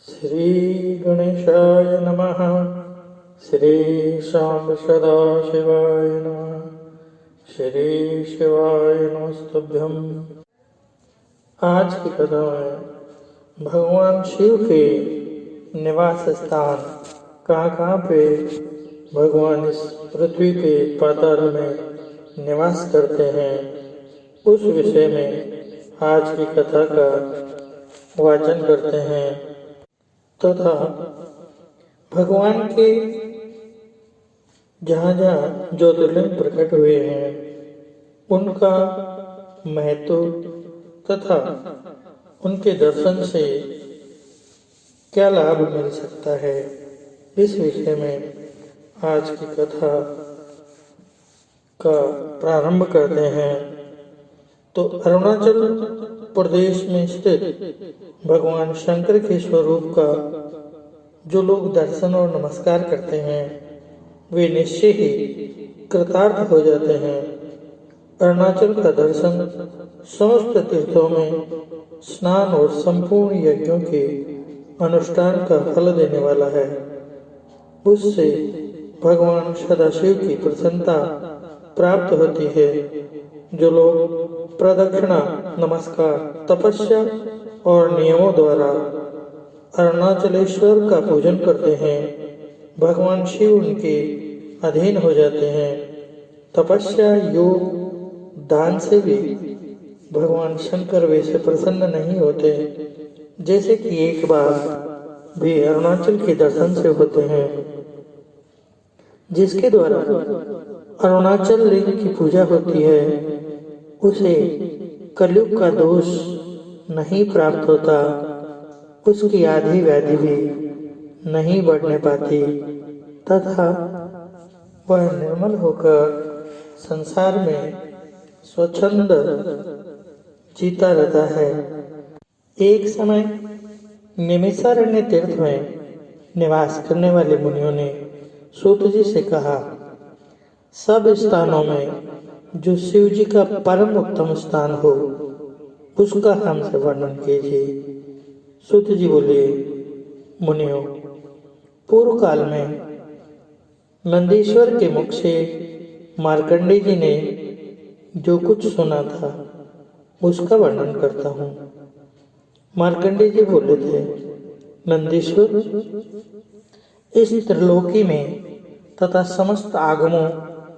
श्री गणेशाय नमः। श्री शांब सदाशिवाय नमः। श्री शिवाय नमस्तुभ्यं। आज की कथा में भगवान शिव के निवास स्थान कहाँ पे भगवान इस पृथ्वी के पाताल में निवास करते हैं, उस विषय में आज की कथा का वाचन करते हैं तथा भगवान के जहाँ जहाँ ज्योतिर्लिंग प्रकट हुए हैं उनका महत्व तथा उनके दर्शन से क्या लाभ मिल सकता है, इस विषय में आज की कथा का प्रारंभ करते हैं। तो अरुणाचल प्रदेश में स्थित भगवान शंकर के स्वरूप का जो लोग दर्शन और नमस्कार करते हैं वे निश्चय ही कृतार्थ हो जाते हैं। अरुणाचल का दर्शन समस्त तीर्थों में स्नान और संपूर्ण यज्ञों के अनुष्ठान का फल देने वाला है। उससे भगवान सदाशिव की प्रसन्नता प्राप्त होती है। जो लोग प्रदक्षिणा, नमस्कार, तपस्या और नियमों द्वारा अरुणाचलेश्वर का पूजन करते हैं, भगवान शिव उनके अधीन हो जाते हैं। तपस्या, योग, दान से भी भगवान शंकर वैसे प्रसन्न नहीं होते जैसे कि एक बार भी अरुणाचल के दर्शन से होते हैं, जिसके द्वारा अरुणाचल लिंग की पूजा होती है उसे कलयुग का दोष नहीं प्राप्त होता, उसकी आधी व्याधि भी नहीं बढ़ने पाती तथा वह निर्मल होकर संसार में स्वच्छंद जीता रहता है। एक समय निमिषारण्य तीर्थ में निवास करने वाले मुनियों ने सूत जी से कहा, सब स्थानों में जो शिव जी का परम उत्तम स्थान हो उसका हमसे वर्णन कीजिए। सूत जी बोले, मुनियों, पूर्व काल में नंदीश्वर के मुख से मार्कंडेय जी ने जो कुछ सुना था उसका वर्णन करता हूँ। मार्कंडेय जी बोले थे, नंदीश्वर, इस त्रिलोकी में तथा समस्त आगमों,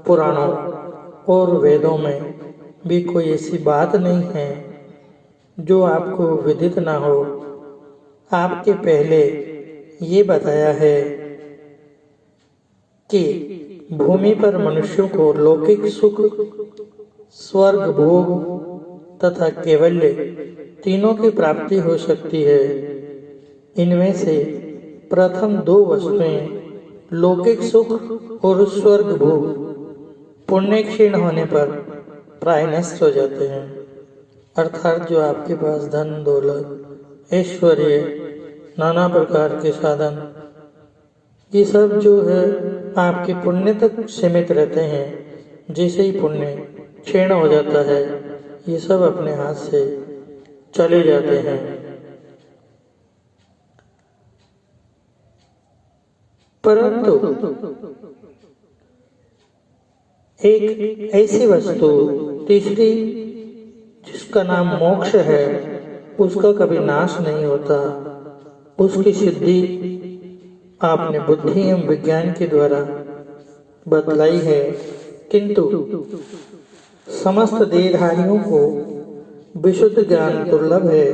पुराणों और वेदों में भी कोई ऐसी बात नहीं है जो आपको विदित ना हो। आपके पहले ये बताया है कि भूमि पर मनुष्यों को लौकिक सुख, स्वर्ग भोग तथा कैवल्य तीनों की प्राप्ति हो सकती है। इनमें से प्रथम दो वस्तुएं, लौकिक सुख और स्वर्ग भोग, पुण्य क्षीण होने पर प्राय नष्ट हो जाते हैं। अर्थात जो आपके पास धन, दौलत, ऐश्वर्य, नाना प्रकार के साधन, ये सब जो है आपके पुण्य तक सीमित रहते हैं। जैसे ही पुण्य क्षीण हो जाता है ये सब अपने हाथ से चले जाते हैं। परंतु एक ऐसी वस्तु तीसरी जिसका नाम मोक्ष है उसका कभी नाश नहीं होता। उसकी सिद्धि आपने बुद्धि एवं विज्ञान के द्वारा बतलाई है, किंतु समस्त देहधारियों को विशुद्ध ज्ञान दुर्लभ है।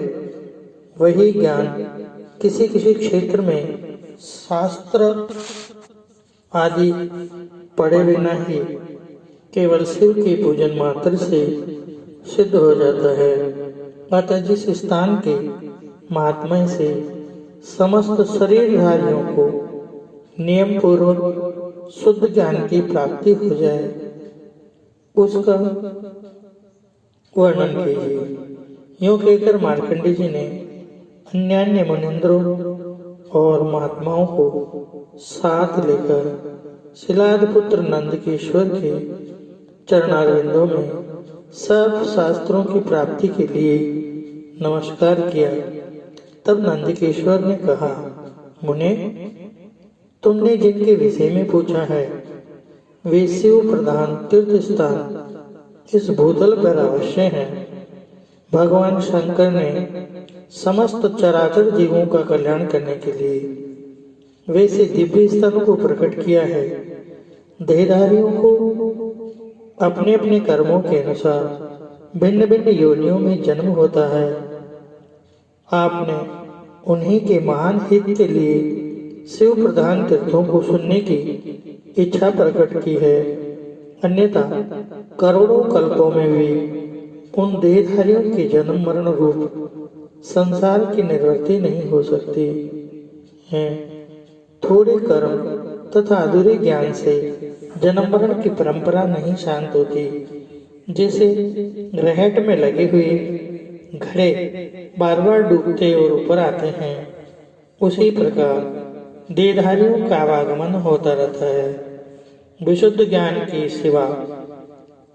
वही ज्ञान किसी किसी क्षेत्र में शास्त्र आदि पढ़े बिना ही केवल शिव के पूजन मात्र से सिद्ध हो जाता है। अतः जिस स्थान के महात्म्य से समस्त शरीरधारियों को नियम पूर्वक शुद्ध ज्ञान की प्राप्ति हो जाए उसका वर्णन कीजिए। यूं कहकर मार्कंडेय जी ने अन्यान्य मुनिंद्रों और महात्माओं को साथ लेकर शिलाद पुत्र नंदकिशोर के चरणारविंदों में सब शास्त्रों की प्राप्ति के लिए नमस्कार किया तब नंदकिशोर ने कहा, मुने, तुमने जिनके विषय में पूछा है वे शिव प्रधान तीर्थ स्थान इस भूतल पर अवश्य है। भगवान शंकर ने समस्त चराचर जीवों का कल्याण करने के लिए वैसे दिव्य स्थानों को प्रकट किया है। देहधारियों को अपने अपने कर्मों के अनुसार भिन्न भिन्न योनियों में जन्म होता है। आपने उन्हीं के महान हित के लिए शिव प्रधान तीर्थों को सुनने की इच्छा प्रकट की है। अन्यथा करोड़ों कल्पों में भी उन देहधारियों के जन्म मरण रूप संसार की निवृत्ति नहीं हो सकती है। थोड़े कर्म तथा अधूरे ज्ञान से जन्म मरण की परंपरा नहीं शांत होती। जैसे रहट में लगे हुए घड़े बार बार डूबते और ऊपर आते हैं, उसी प्रकार देहधारियों का आवागमन होता रहता है। विशुद्ध ज्ञान के सिवा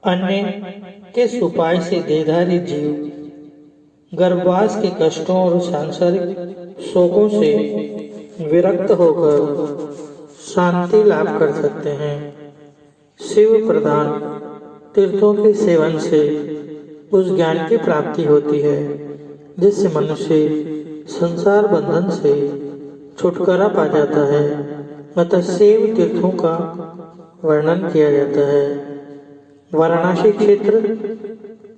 अन्य किस उपाय से देहधारी जीव गर्भवास के कष्टों और सांसारिक शोकों से विरक्त होकर शांति लाभ कर सकते हैं। शिव प्रधान तीर्थों के सेवन से उस ज्ञान की प्राप्ति होती है जिससे मनुष्य संसार बंधन से छुटकारा पा जाता है। अतः शिव तीर्थों का वर्णन किया जाता है। वाराणसी क्षेत्र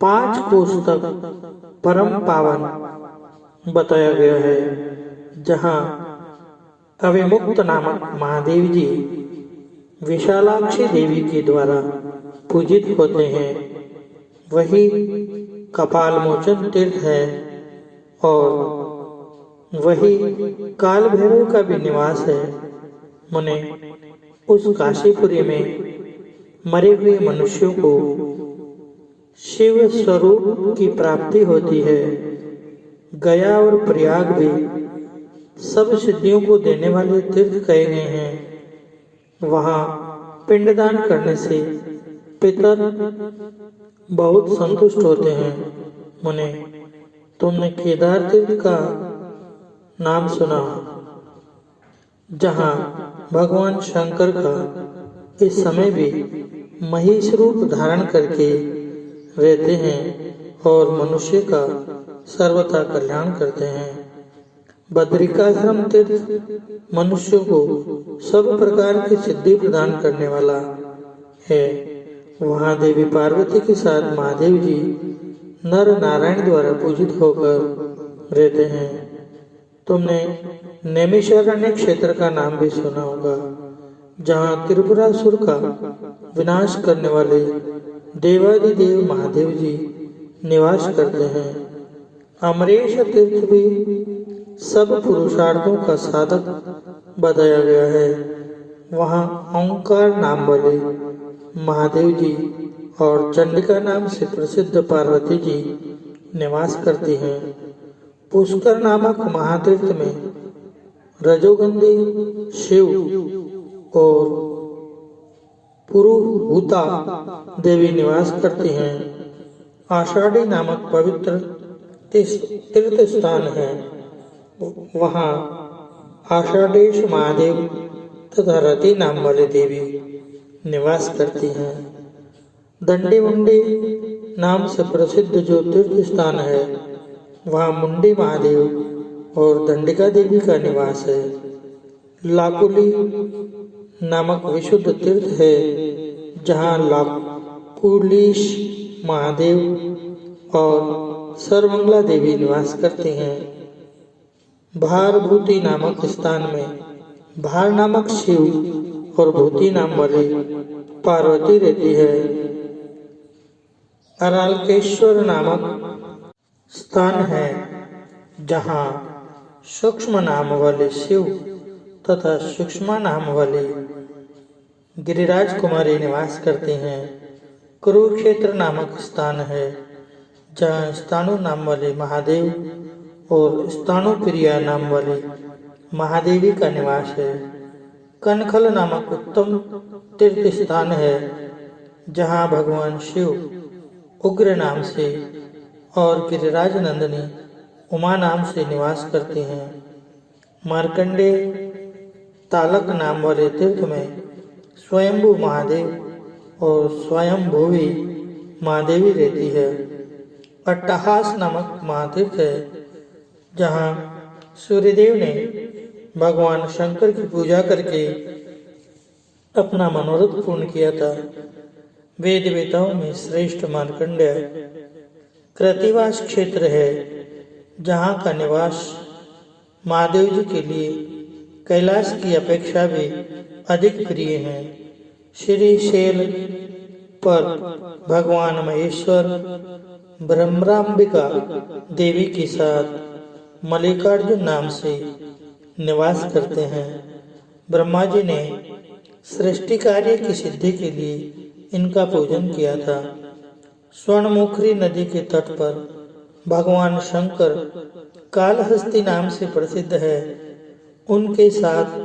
5 कोस तक परम पावन बताया गया है, जहाँ अविमुक्त नामक महादेव जी विशालाक्षी देवी के द्वारा पूजित होते हैं। वही कपाल मोचन तीर्थ है और वही काल भैरव का भी निवास है। मुने, उस काशीपुरी में मरे हुए मनुष्यों को शिव स्वरूप की प्राप्ति होती है। गया और प्रयाग भी सब सिद्धियों को देने वाले तीर्थ कहे गए हैं। वहाँ पिंडदान करने से पितर बहुत संतुष्ट होते हैं। मुने, तुमने केदार तीर्थ का नाम सुना, जहाँ भगवान शंकर का इस समय भी महिष रूप धारण करके रहते हैं और मनुष्य का सर्वथा कल्याण करते हैं। बद्रिकाश्रम तीर्थ मनुष्यों को सब प्रकार की सिद्धि प्रदान करने वाला है। वहाँ देवी पार्वती के साथ महादेव जी नर नारायण द्वारा पूजित होकर रहते हैं। तुमने नैमिषारण्य क्षेत्र का नाम भी सुना होगा, जहाँ त्रिपुरासुर का विनाश करने वाले देवादिदेव महादेव जी निवास करते हैं। अमरेश तीर्थ भी सब पुरुषार्थों का साधक बताया गया है। वहाँ ओंकार नाम वाले महादेव जी और चंडिका नाम से प्रसिद्ध पार्वती जी निवास करती हैं। पुष्कर नामक महातीर्थ में रजोगंधी शिव और पुरुहूता देवी निवास करती हैं। आषाढ़ी नामक पवित्र तीर्थ स्थान है। वहाँ आषाढ़ेश महादेव तथा रति नाम वाली देवी निवास करती हैं। दंडी मुंडी नाम से प्रसिद्ध जो तीर्थ स्थान है, वहाँ मुंडी महादेव और दंडिका देवी का निवास है। लाकुली नामक विशुद्ध तीर्थ है, जहाँ लाकुलीश महादेव और सर्वमंगला देवी निवास करती हैं। भारभूति नामक स्थान में भार नामक शिव और भूति नाम वाली पार्वती रहती है। अरालकेश्वर नामक स्थान है, जहाँ सूक्ष्म नाम वाले शिव तथा सूक्ष्मा नाम वाले गिरिराज कुमारी निवास करते हैं। कुरुक्षेत्र नामक स्थान है, जहाँ स्थाणु नाम वाले महादेव और स्थाणु प्रिया नाम वाली महादेवी का निवास है। कनखल नामक उत्तम तीर्थ स्थान है, जहाँ भगवान शिव उग्र नाम से और गिरिराज नंदिनी उमा नाम से निवास करती हैं। मार्कंडेय तालक नाम वाले तीर्थ में स्वयंभू महादेव और स्वयंभुवी महादेवी रहती है। अट्टहास नामक महातीर्थ है, जहाँ सूर्यदेव ने भगवान शंकर की पूजा करके अपना मनोरथ पूर्ण किया था। वेद वेताओं में श्रेष्ठ मार्कंडेय कृतिवास क्षेत्र है, जहाँ का निवास महादेव जी के लिए कैलाश की अपेक्षा भी अधिक प्रिय है। श्री शैल पर भगवान महेश्वर ब्रह्मराम्बिका देवी के साथ मल्लिकार्जुन नाम से निवास करते हैं। ब्रह्मा जी ने सृष्टि कार्य की सिद्धि के लिए इनका पूजन किया था। स्वर्णमुखरी नदी के तट पर भगवान शंकर कालहस्ती नाम से प्रसिद्ध है। उनके साथ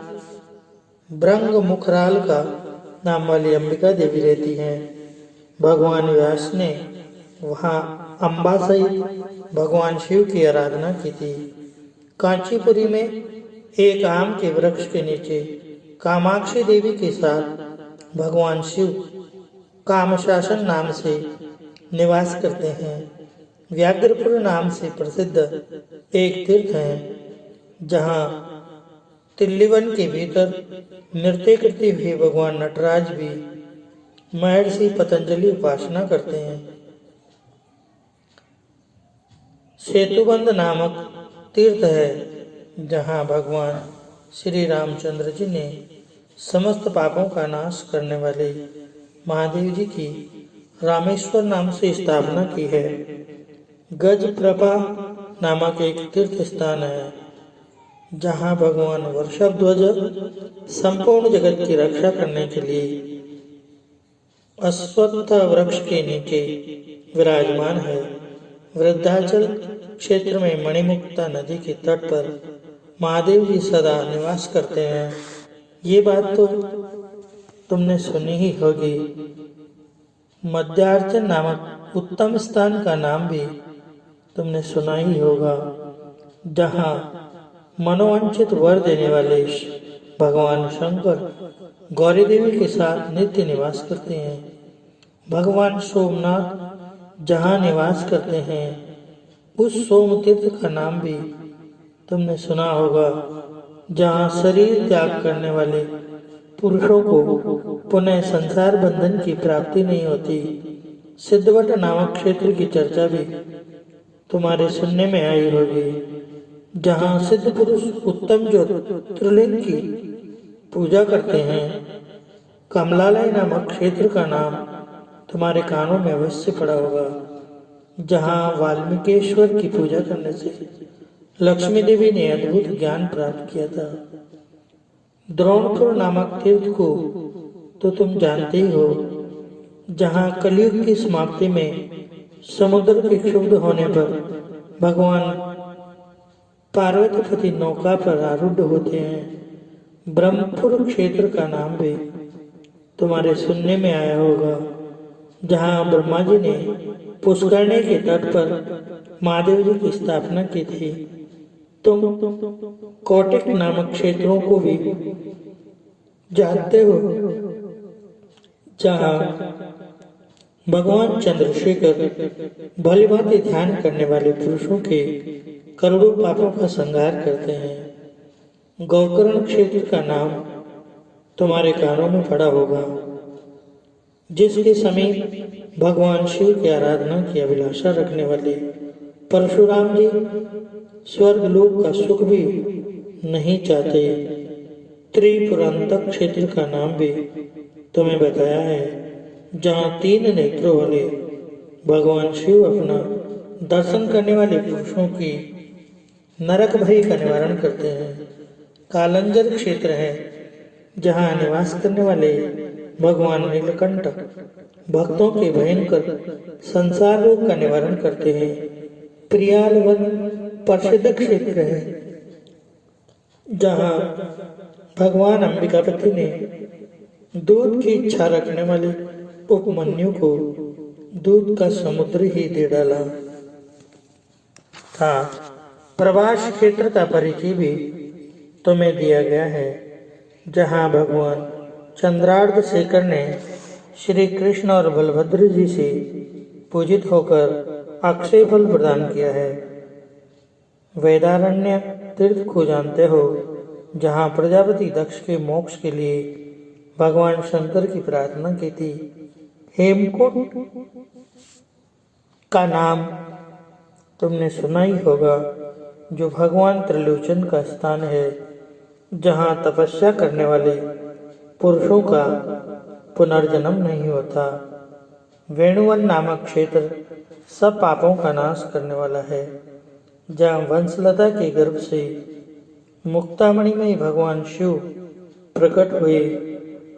भृंग मुखराल का नाम वाली अंबिका देवी रहती हैं। भगवान व्यास ने वहाँ अम्बा सहित भगवान शिव की आराधना की थी। कांचीपुरी में एक आम के वृक्ष के नीचे कामाक्षी देवी के साथ भगवान शिव कामशासन नाम से निवास करते हैं। व्याघ्रपुर नाम से प्रसिद्ध एक तीर्थ है, जहाँ तिल्लीवन के भीतर नृत्य करते हुए भगवान नटराज भी महर्षि पतंजलि उपासना करते हैं। सेतुबंध नामक तीर्थ है, जहाँ भगवान श्री रामचंद्र जी ने समस्त पापों का नाश करने वाले महादेव जी की रामेश्वर नाम से स्थापना की है। गज प्रभा नामक एक तीर्थ स्थान है, जहाँ भगवान वृषभध्वज संपूर्ण जगत की रक्षा करने के लिए अश्वत्थ वृक्ष के नीचे विराजमान है। वृद्धाचल क्षेत्र में मणिमुक्ता नदी के तट पर महादेव जी सदा निवास करते हैं। ये बात तो तुमने सुनी ही होगी। मध्यार्चन नामक उत्तम स्थान का नाम भी तुमने सुना ही होगा, जहाँ मनोवांछित वर देने वाले भगवान शंकर गौरी देवी के साथ नित्य निवास करते हैं। भगवान सोमनाथ जहाँ निवास करते हैं, उस सोम तीर्थ का नाम भी तुमने सुना होगा, जहाँ शरीर त्याग करने वाले पुरुषों को पुनः संसार बंधन की प्राप्ति नहीं होती। सिद्धवट नामक क्षेत्र की चर्चा भी तुम्हारे सुनने में आई होगी, जहाँ सिद्ध पुरुष उत्तम ज्योतिर्लिंग की पूजा करते हैं। कमलालय नामक क्षेत्र का नाम तुम्हारे कानों में अवश्य पड़ा होगा, जहाँ वाल्मीकेश्वर की पूजा करने से लक्ष्मी देवी ने अद्भुत ज्ञान प्राप्त किया था। द्रोणपुर नामक तीर्थ को तो तुम जानते ही हो, जहाँ कलयुग की समाप्ति में समुद्र के क्षुब्ध होने पर भगवान पार्वतीपति नौका पर आरूढ़ होते हैं। ब्रह्मपुर क्षेत्र का नाम भी तुम्हारे सुनने में आया होगा, जहाँ ब्रह्मा जी ने पुष्करणी के तट पर महादेव जी की स्थापना की थी। तुम कोटिक नामक क्षेत्रों को भी जानते हो, जहाँ भगवान चंद्रशेखर भलीभांति ध्यान करने वाले पुरुषों के करोड़ों पापों का संहार करते हैं। गोकर्ण क्षेत्र का नाम तुम्हारे कानों में पड़ा होगा, जिसके समीप भगवान शिव की आराधना की अभिलाषा रखने वाले परशुराम जी स्वर्गलोक का सुख भी नहीं चाहते। त्रिपुरांतक क्षेत्र का नाम भी तुम्हें बताया है, जहाँ 3 नेत्रों वाले भगवान शिव अपना दर्शन करने वाले पुरुषों की नरक भय का निवारण करते हैं। कालंजर क्षेत्र है, जहाँ निवास करने वाले भगवान नीलकंठ भक्तों के भयंकर संसार रोग का निवारण करते हैं। प्रियाल वन प्रसिद्ध क्षेत्र है, जहाँ भगवान अंबिकापति ने दूध की इच्छा रखने वाले उपमन्यु को दूध का समुद्र ही दे डाला था। प्रवास क्षेत्र का परिचय भी तुम्हें दिया गया है, जहाँ भगवान चंद्रार्ध शेखर ने श्री कृष्ण और बलभद्र जी से पूजित होकर अक्षय फल प्रदान किया है। वेदारण्य तीर्थ को जानते हो, जहाँ प्रजापति दक्ष के मोक्ष के लिए भगवान शंकर की प्रार्थना की थी। हेमकूट का नाम तुमने सुना ही होगा, जो भगवान त्रिलोचन का स्थान है, जहाँ तपस्या करने वाले पुरुषों का पुनर्जन्म नहीं होता। वेणुवन नामक क्षेत्र सब पापों का नाश करने वाला है, जहाँ वंशलता के गर्भ से मुक्तामणि में भगवान शिव प्रकट हुए।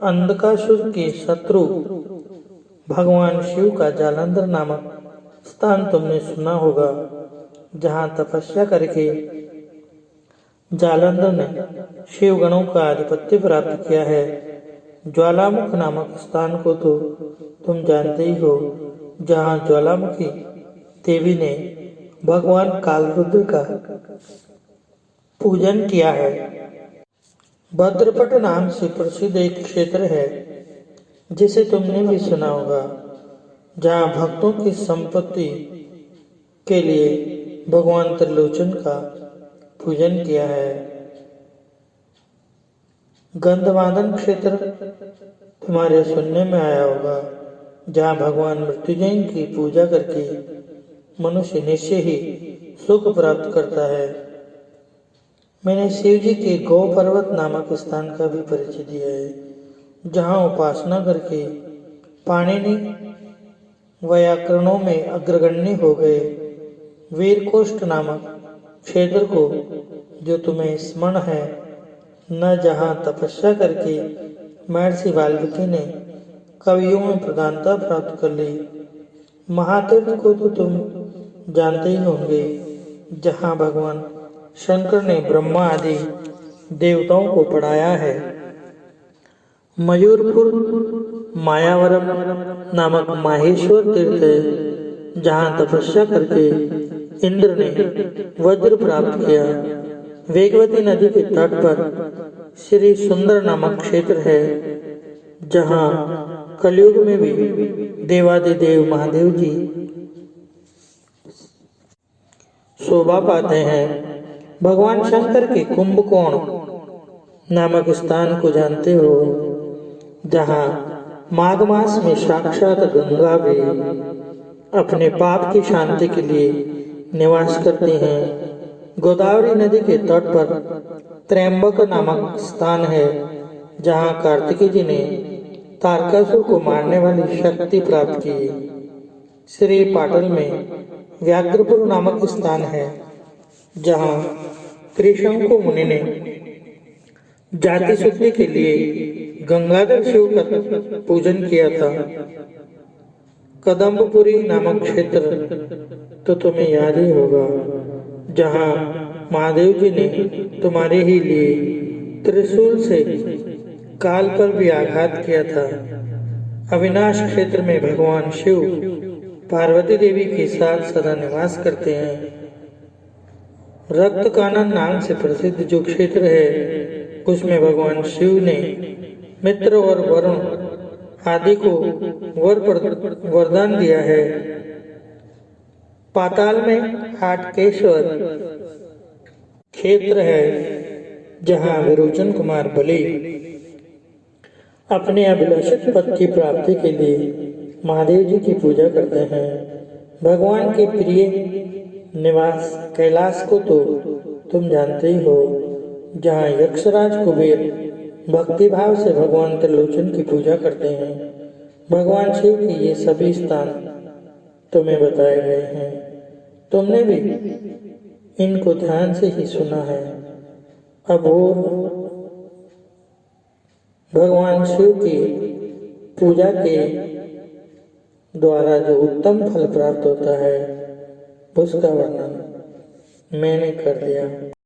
अंधकासुर के शत्रु भगवान शिव का जालंधर नामक स्थान तुमने सुना होगा, जहाँ तपस्या करके जालंधर ने शिव गणों का आधिपत्य प्राप्त किया है। ज्वालामुख नामक स्थान को तो तुम जानते ही हो, जहाँ ज्वालामुखी देवी ने भगवान कालरुद्र का पूजन किया है। भद्रपट नाम से प्रसिद्ध एक क्षेत्र है, जिसे तुमने भी सुना होगा, जहाँ भक्तों की संपत्ति के लिए भगवान त्रिलोचन का पूजन किया है। गंधमादन क्षेत्र तुम्हारे सुनने में आया होगा, जहाँ भगवान मृत्युंजय की पूजा करके मनुष्य निश्चय ही सुख प्राप्त करता है। मैंने शिव जी के गौ पर्वत नामक स्थान का भी परिचय दिया है, जहाँ उपासना करके पाणिनि व्याकरणों में अग्रगण्य हो गए। वीरकोष्ठ नामक क्षेत्र को जो तुम्हें स्मरण है न, जहाँ तपस्या करके महर्षि वाल्मीकि ने कवियों में प्रधानता प्राप्त कर ली। महातीर्थ को तो तुम जानते ही होंगे, जहाँ भगवान शंकर ने ब्रह्मा आदि देवताओं को पढ़ाया है। मयूरपुर मायावरम नामक माहेश्वर तीर्थ है, जहाँ तपस्या करके इंद्र ने वज्र प्राप्त किया। वेगवती नदी के तट पर श्री सुंदर नामक क्षेत्र है, जहाँ कलयुग में भी देवादिदेव महादेव जी शोभा पाते हैं। भगवान शंकर के कुंभकोण नामक स्थान को जानते हो, जहाँ माघ मास में साक्षात गंगा भी अपने पाप की शांति के लिए निवास करती हैं। गोदावरी नदी के तट पर त्र्यंबक नामक स्थान है, जहाँ कार्तिकेय जी ने तारकासुर को मारने वाली शक्ति प्राप्त की। श्री पाटल में व्याघ्रपुर नामक स्थान है, जहाँ त्रिशंकु मुनि ने जाति शुद्धि के लिए गंगाधर शिव का पूजन किया था। कदम्बपुरी नामक क्षेत्र तो तुम्हें याद ही होगा, जहाँ महादेव जी ने तुम्हारे ही लिए त्रिशूल से काल पर भी आघात किया था। अविनाश क्षेत्र में भगवान शिव पार्वती देवी के साथ सदा निवास करते हैं। रक्त कानन नाम से प्रसिद्ध जो क्षेत्र है, उसमें भगवान शिव ने मित्र और वरुण आदि को वरदान दिया है। पाताल में हाटकेश्वर क्षेत्र है, जहाँ विरोचन कुमार बलि अपने अभिलाषित पद की प्राप्ति के लिए महादेव जी की पूजा करते हैं। भगवान के प्रिय निवास कैलाश को तो तुम जानते ही हो, जहाँ यक्षराज कुबेर भक्ति भाव से भगवान त्रिलोचन की पूजा करते हैं। भगवान शिव के ये सभी स्थान तुम्हें बताए गए हैं, तुमने भी इनको ध्यान से ही सुना है। अब वो भगवान शिव की पूजा के द्वारा जो उत्तम फल प्राप्त होता है, उसका वर्णन मैंने कर दिया।